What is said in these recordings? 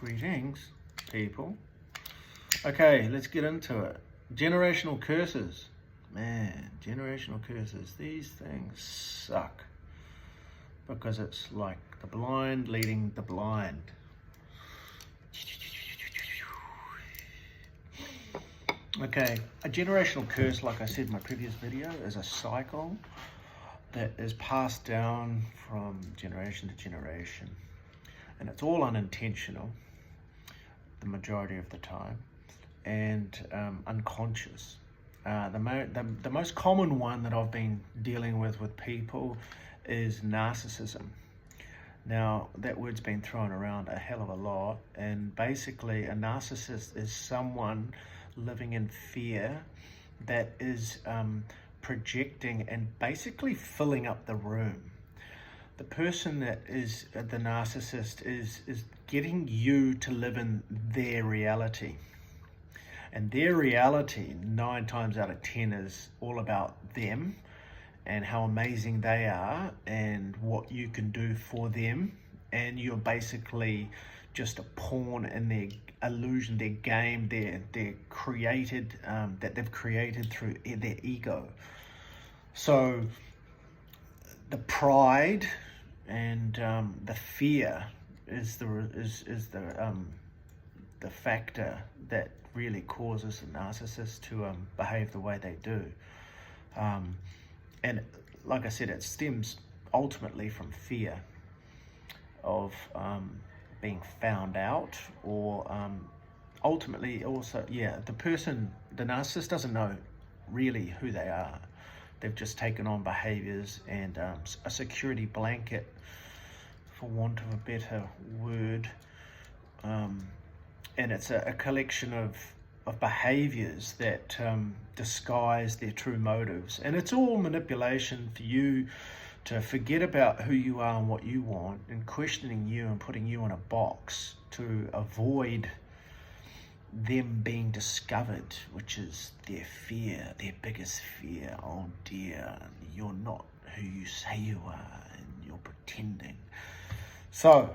Greetings, people. Okay, let's get into it. Generational curses. Man, generational curses. These things suck. Because it's like the blind leading the blind. Okay, a generational curse, like I said in my previous video, is a cycle that is passed down from generation to generation. And it's all unintentional, the majority of the time, and unconscious. The most common one that I've been dealing with people is narcissism. Now, that word's been thrown around a hell of a lot, and basically a narcissist is someone living in fear that is projecting and basically filling up the room. The person that is the narcissist is getting you to live in their reality. And their reality, 9 times out of 10, is all about them and how amazing they are and what you can do for them. And you're basically just a pawn in their illusion, their game, their created, that they've created through their ego. So the pride and the fear is the factor that really causes a narcissist to behave the way they do. And like I said, it stems ultimately from fear of being found out, or ultimately also, the narcissist doesn't know really who they are. They've just taken on behaviors and a security blanket, for want of a better word. And it's a collection of behaviors that disguise their true motives. And it's all manipulation for you to forget about who you are and what you want, and questioning you and putting you in a box to avoid them being discovered, which is their fear, their biggest fear. Oh dear, you're not who you say you are, and you're pretending. So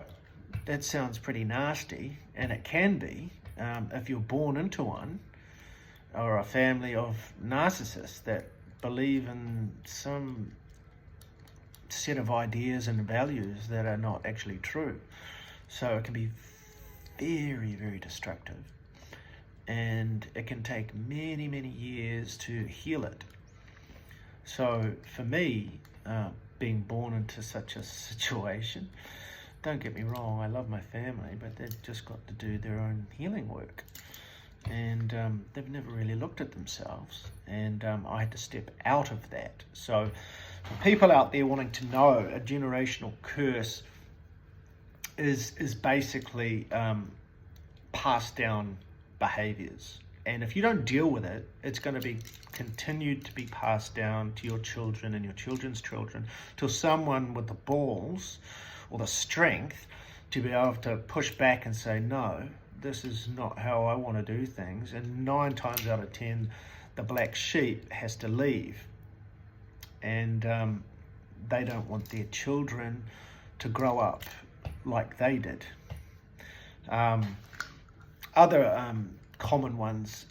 that sounds pretty nasty, and it can be if you're born into one, or a family of narcissists that believe in some set of ideas and values that are not actually true. So it can be very, very destructive. And it can take many, many years to heal it. So for me, being born into such a situation, don't get me wrong, I love my family, but they've just got to do their own healing work. And they've never really looked at themselves. And I had to step out of that. So for people out there wanting to know, a generational curse is basically passed down behaviors, and if you don't deal with it, it's going to be continued to be passed down to your children and your children's children, till someone with the balls or the strength to be able to push back and say, no, this is not how I want to do things. And 9 times out of 10, the black sheep has to leave, and they don't want their children to grow up like they did. Other common ones,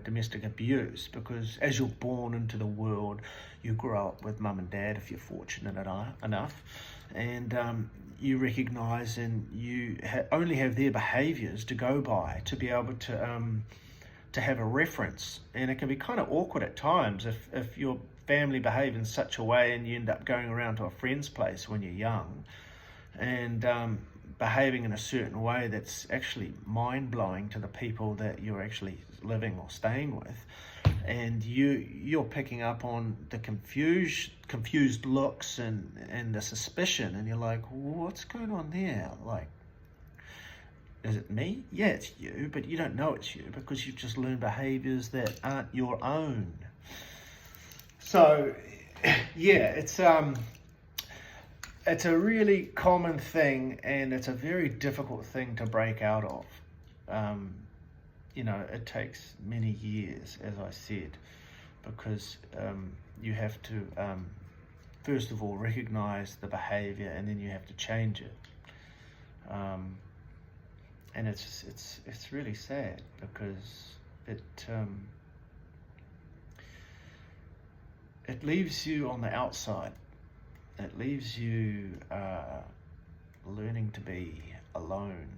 domestic abuse, because as you're born into the world, you grow up with mum and dad if you're fortunate enough, and you recognise and you only have their behaviours to go by, to be able to have a reference. And it can be kind of awkward at times if your family behave in such a way and you end up going around to a friend's place when you're young and behaving in a certain way that's actually mind-blowing to the people that you're actually living or staying with, and you're picking up on the confused looks and the suspicion, and you're like, what's going on there? Like, is it me? Yeah, it's you, but you don't know it's you because you've just learned behaviors that aren't your own. So yeah, it's a really common thing, and it's a very difficult thing to break out of. It takes many years, as I said, because you have to, first of all, recognize the behavior, and then you have to change it. and it's really sad, because it leaves you on the outside. It leaves you learning to be alone,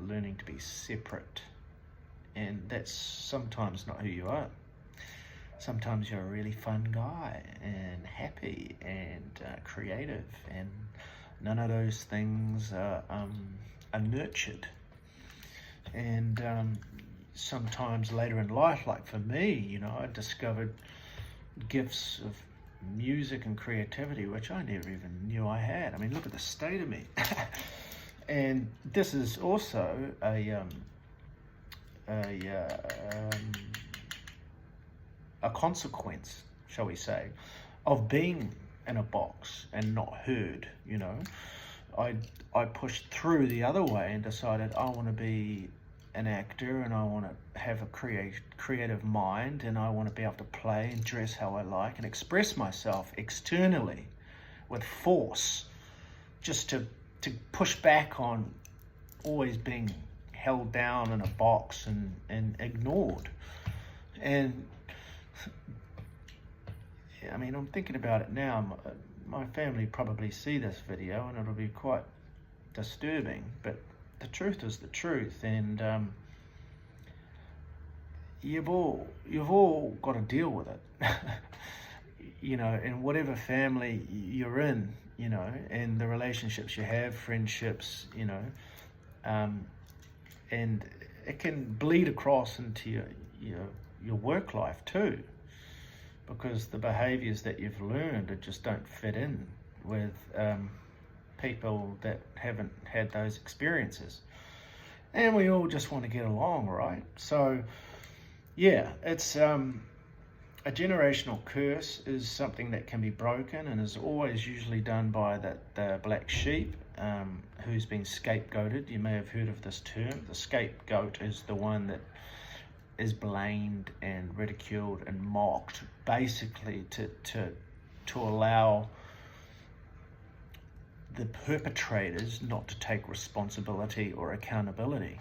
learning to be separate, and that's sometimes not who you are. Sometimes you're a really fun guy and happy and creative, and none of those things are nurtured. And sometimes later in life, like for me, I discovered gifts of music and creativity which I never even knew I had. I mean, look at the state of me. And this is also a consequence, shall we say, of being in a box and not heard. I pushed through the other way and decided I want to be an actor, and I want to have a creative mind, and I want to be able to play and dress how I like and express myself externally with force, just to push back on always being held down in a box and ignored. And I mean, I'm thinking about it now. My family probably see this video and it'll be quite disturbing, but the truth is the truth, and you've all got to deal with it. In whatever family you're in, and the relationships you have, friendships, and it can bleed across into your work life too, because the behaviors that you've learned just don't fit in with people that haven't had those experiences. And we all just want to get along, right? So yeah, it's a generational curse is something that can be broken, and is always usually done by the black sheep who's been scapegoated. You may have heard of this term. The scapegoat is the one that is blamed and ridiculed and mocked, basically to allow the perpetrators not to take responsibility or accountability.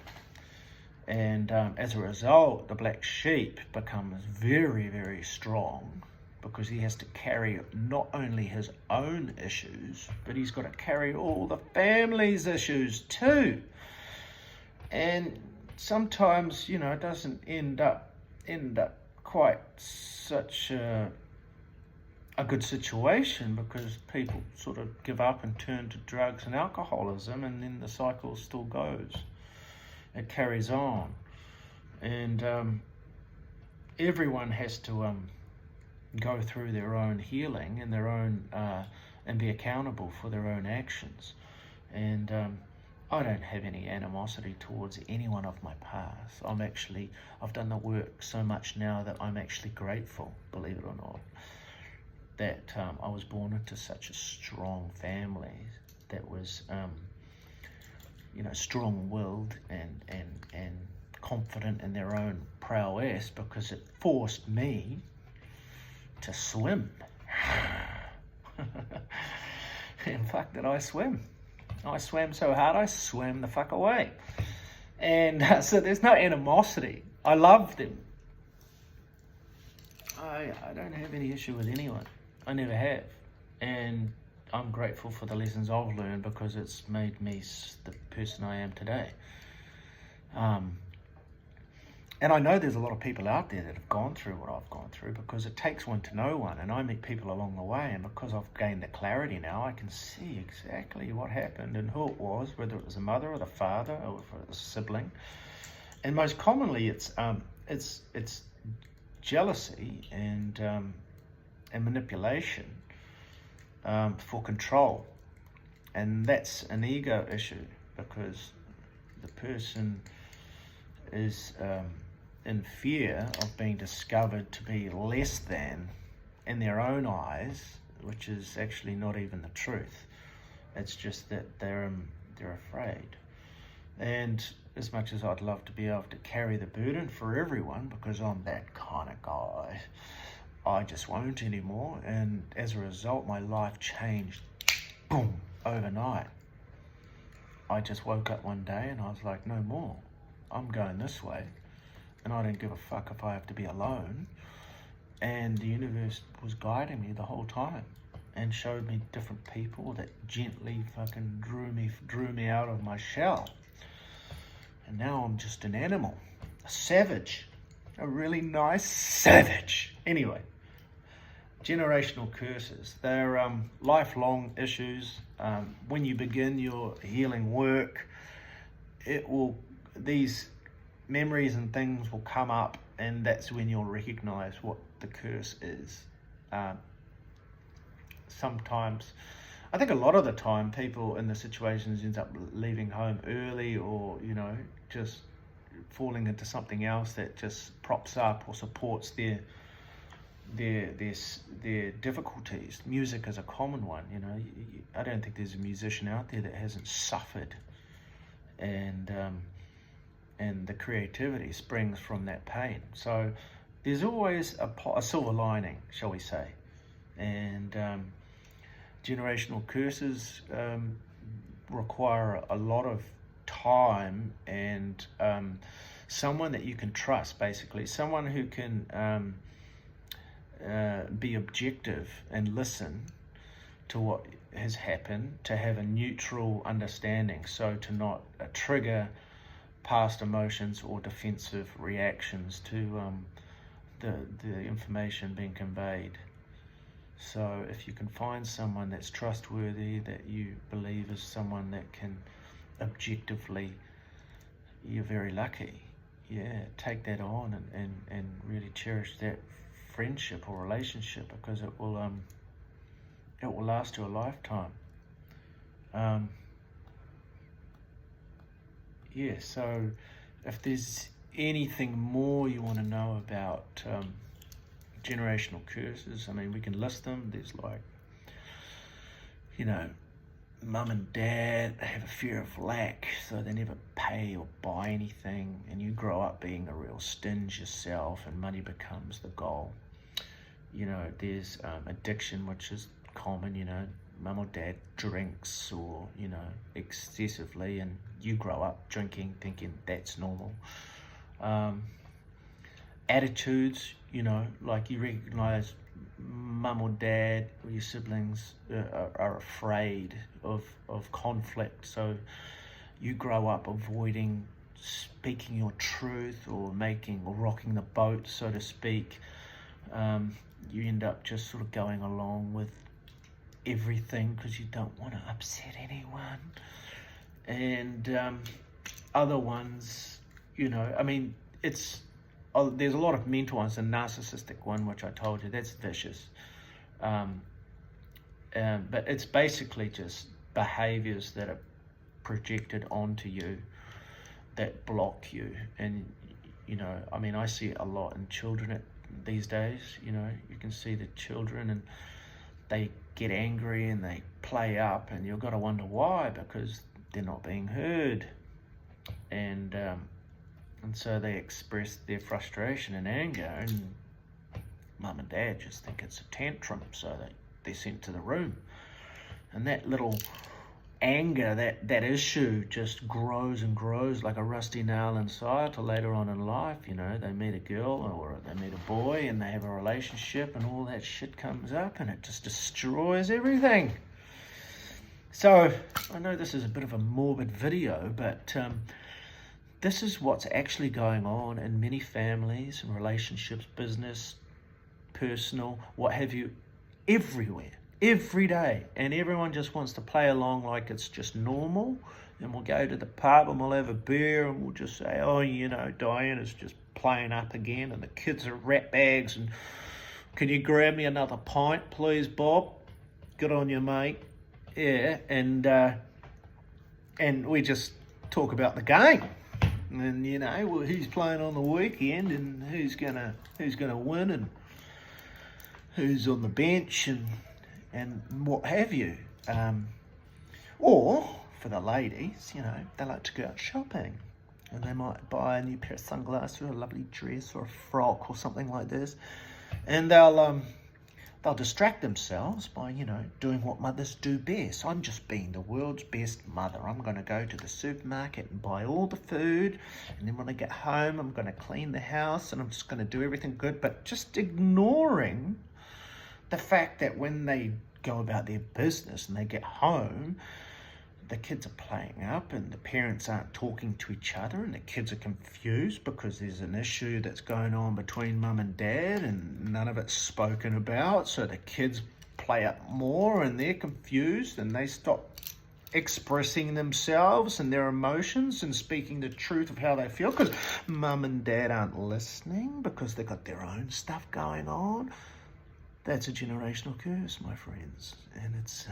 And as a result, the black sheep becomes very, very strong, because he has to carry not only his own issues, but he's got to carry all the family's issues too. And sometimes, it doesn't end up quite such a good situation, because people sort of give up and turn to drugs and alcoholism, and then the cycle still goes. It carries on. And everyone has to go through their own healing and their own and be accountable for their own actions. And I don't have any animosity towards anyone of my past. I've done the work so much now that I'm actually grateful, believe it or not, that I was born into such a strong family that was strong-willed and confident in their own prowess, because it forced me to swim. And fuck, did I swim? I swam so hard, I swam the fuck away. And so there's no animosity. I love them. I don't have any issue with anyone. I never have. And I'm grateful for the lessons I've learned, because it's made me the person I am today. And I know there's a lot of people out there that have gone through what I've gone through, because it takes one to know one, and I meet people along the way, and because I've gained the clarity now, I can see exactly what happened and who it was, whether it was the mother or the father or the sibling. And most commonly, it's jealousy and manipulation for control, and that's an ego issue, because the person is in fear of being discovered to be less than in their own eyes, which is actually not even the truth. It's just that they're afraid. And as much as I'd love to be able to carry the burden for everyone, because I'm that kind of guy, I just won't anymore. And as a result, my life changed, boom, overnight. I just woke up one day and I was like, no more. I'm going this way. And I don't give a fuck if I have to be alone. And the universe was guiding me the whole time and showed me different people that gently fucking drew me out of my shell. And now I'm just an animal, a savage, a really nice savage. Anyway, generational curses. They're lifelong issues. When you begin your healing work, these memories and things will come up, and that's when you'll recognize what the curse is. Sometimes, I think a lot of the time, people in the situations end up leaving home early, or just falling into something else that just props up or supports their difficulties. Music is a common one. I don't think there's a musician out there that hasn't suffered, and the creativity springs from that pain. So there's always a silver lining, shall we say. And generational curses require a lot of time and someone that you can trust, basically. Someone who can be objective and listen to what has happened, to have a neutral understanding, so to not trigger past emotions or defensive reactions to the information being conveyed. So if you can find someone that's trustworthy, that you believe is someone that can objectively, you're very lucky. Yeah, take that on and really cherish that friendship or relationship, because it will last you a lifetime. So if there's anything more you want to know about generational curses, I mean, we can list them. There's like, mum and dad have a fear of lack, so they never pay or buy anything, and you grow up being a real stinge yourself, and money becomes the goal. There's addiction, which is common. Mum or dad drinks, or excessively, and you grow up drinking, thinking that's normal. Attitudes, like you recognize mum or dad or your siblings are afraid of conflict, so you grow up avoiding speaking your truth or rocking the boat, so to speak. You end up just sort of going along with everything because you don't want to upset anyone. And other ones, there's a lot of mental ones. The narcissistic one, which I told you, that's vicious. But it's basically just behaviors that are projected onto you that block you. And, I see it a lot in children these days. You can see the children and they get angry and they play up, and you've got to wonder why, because they're not being heard. And so they express their frustration and anger, and mum and dad just think it's a tantrum, so they're sent to the room. And that little anger, that issue just grows and grows like a rusty nail inside till later on in life, they meet a girl or they meet a boy and they have a relationship, and all that shit comes up and it just destroys everything. So I know this is a bit of a morbid video, but this is what's actually going on in many families and relationships, business, personal, what have you, everywhere, every day. And everyone just wants to play along like it's just normal. And we'll go to the pub and we'll have a beer and we'll just say, oh, Diana's just playing up again and the kids are rat bags, and can you grab me another pint, please, Bob? Good on you, mate. Yeah, and we just talk about the game. And who's playing on the weekend, and who's gonna win, and who's on the bench, and what have you. Or for the ladies, they like to go out shopping, and they might buy a new pair of sunglasses or a lovely dress or a frock or something like this, and they'll they'll distract themselves by, doing what mothers do best. I'm just being the world's best mother. I'm going to go to the supermarket and buy all the food. And then when I get home, I'm going to clean the house and I'm just going to do everything good. But just ignoring the fact that when they go about their business and they get home, the kids are playing up and the parents aren't talking to each other and the kids are confused because there's an issue that's going on between mum and dad and none of it's spoken about. So the kids play up more and they're confused and they stop expressing themselves and their emotions and speaking the truth of how they feel because mum and dad aren't listening because they've got their own stuff going on. That's a generational curse, my friends, and it's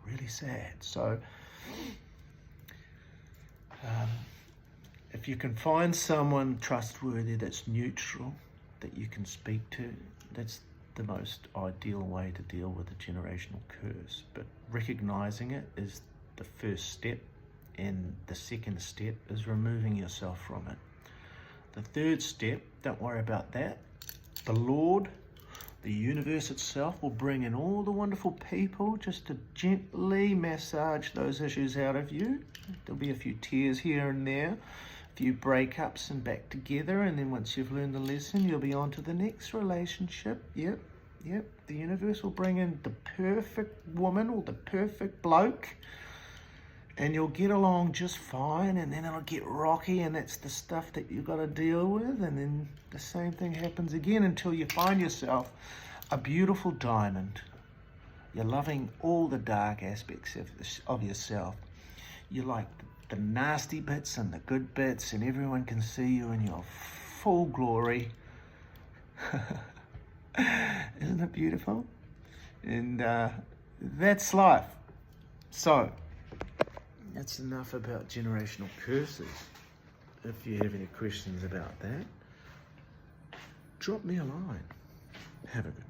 really sad. So if you can find someone trustworthy that's neutral, that you can speak to, that's the most ideal way to deal with a generational curse. But recognizing it is the first step, and the second step is removing yourself from it. The third step, don't worry about that. The Lord, the universe itself, will bring in all the wonderful people just to gently massage those issues out of you. There'll be a few tears here and there, a few breakups and back together, and then once you've learned the lesson, you'll be on to the next relationship. Yep. The universe will bring in the perfect woman or the perfect bloke, and you'll get along just fine, and then it'll get rocky, and that's the stuff that you've got to deal with, and then the same thing happens again until you find yourself a beautiful diamond. You're loving all the dark aspects of yourself. You like the nasty bits and the good bits, and everyone can see you in your full glory. Isn't it beautiful? And that's life. So, that's enough about generational curses. If you have any questions about that, drop me a line. Have a good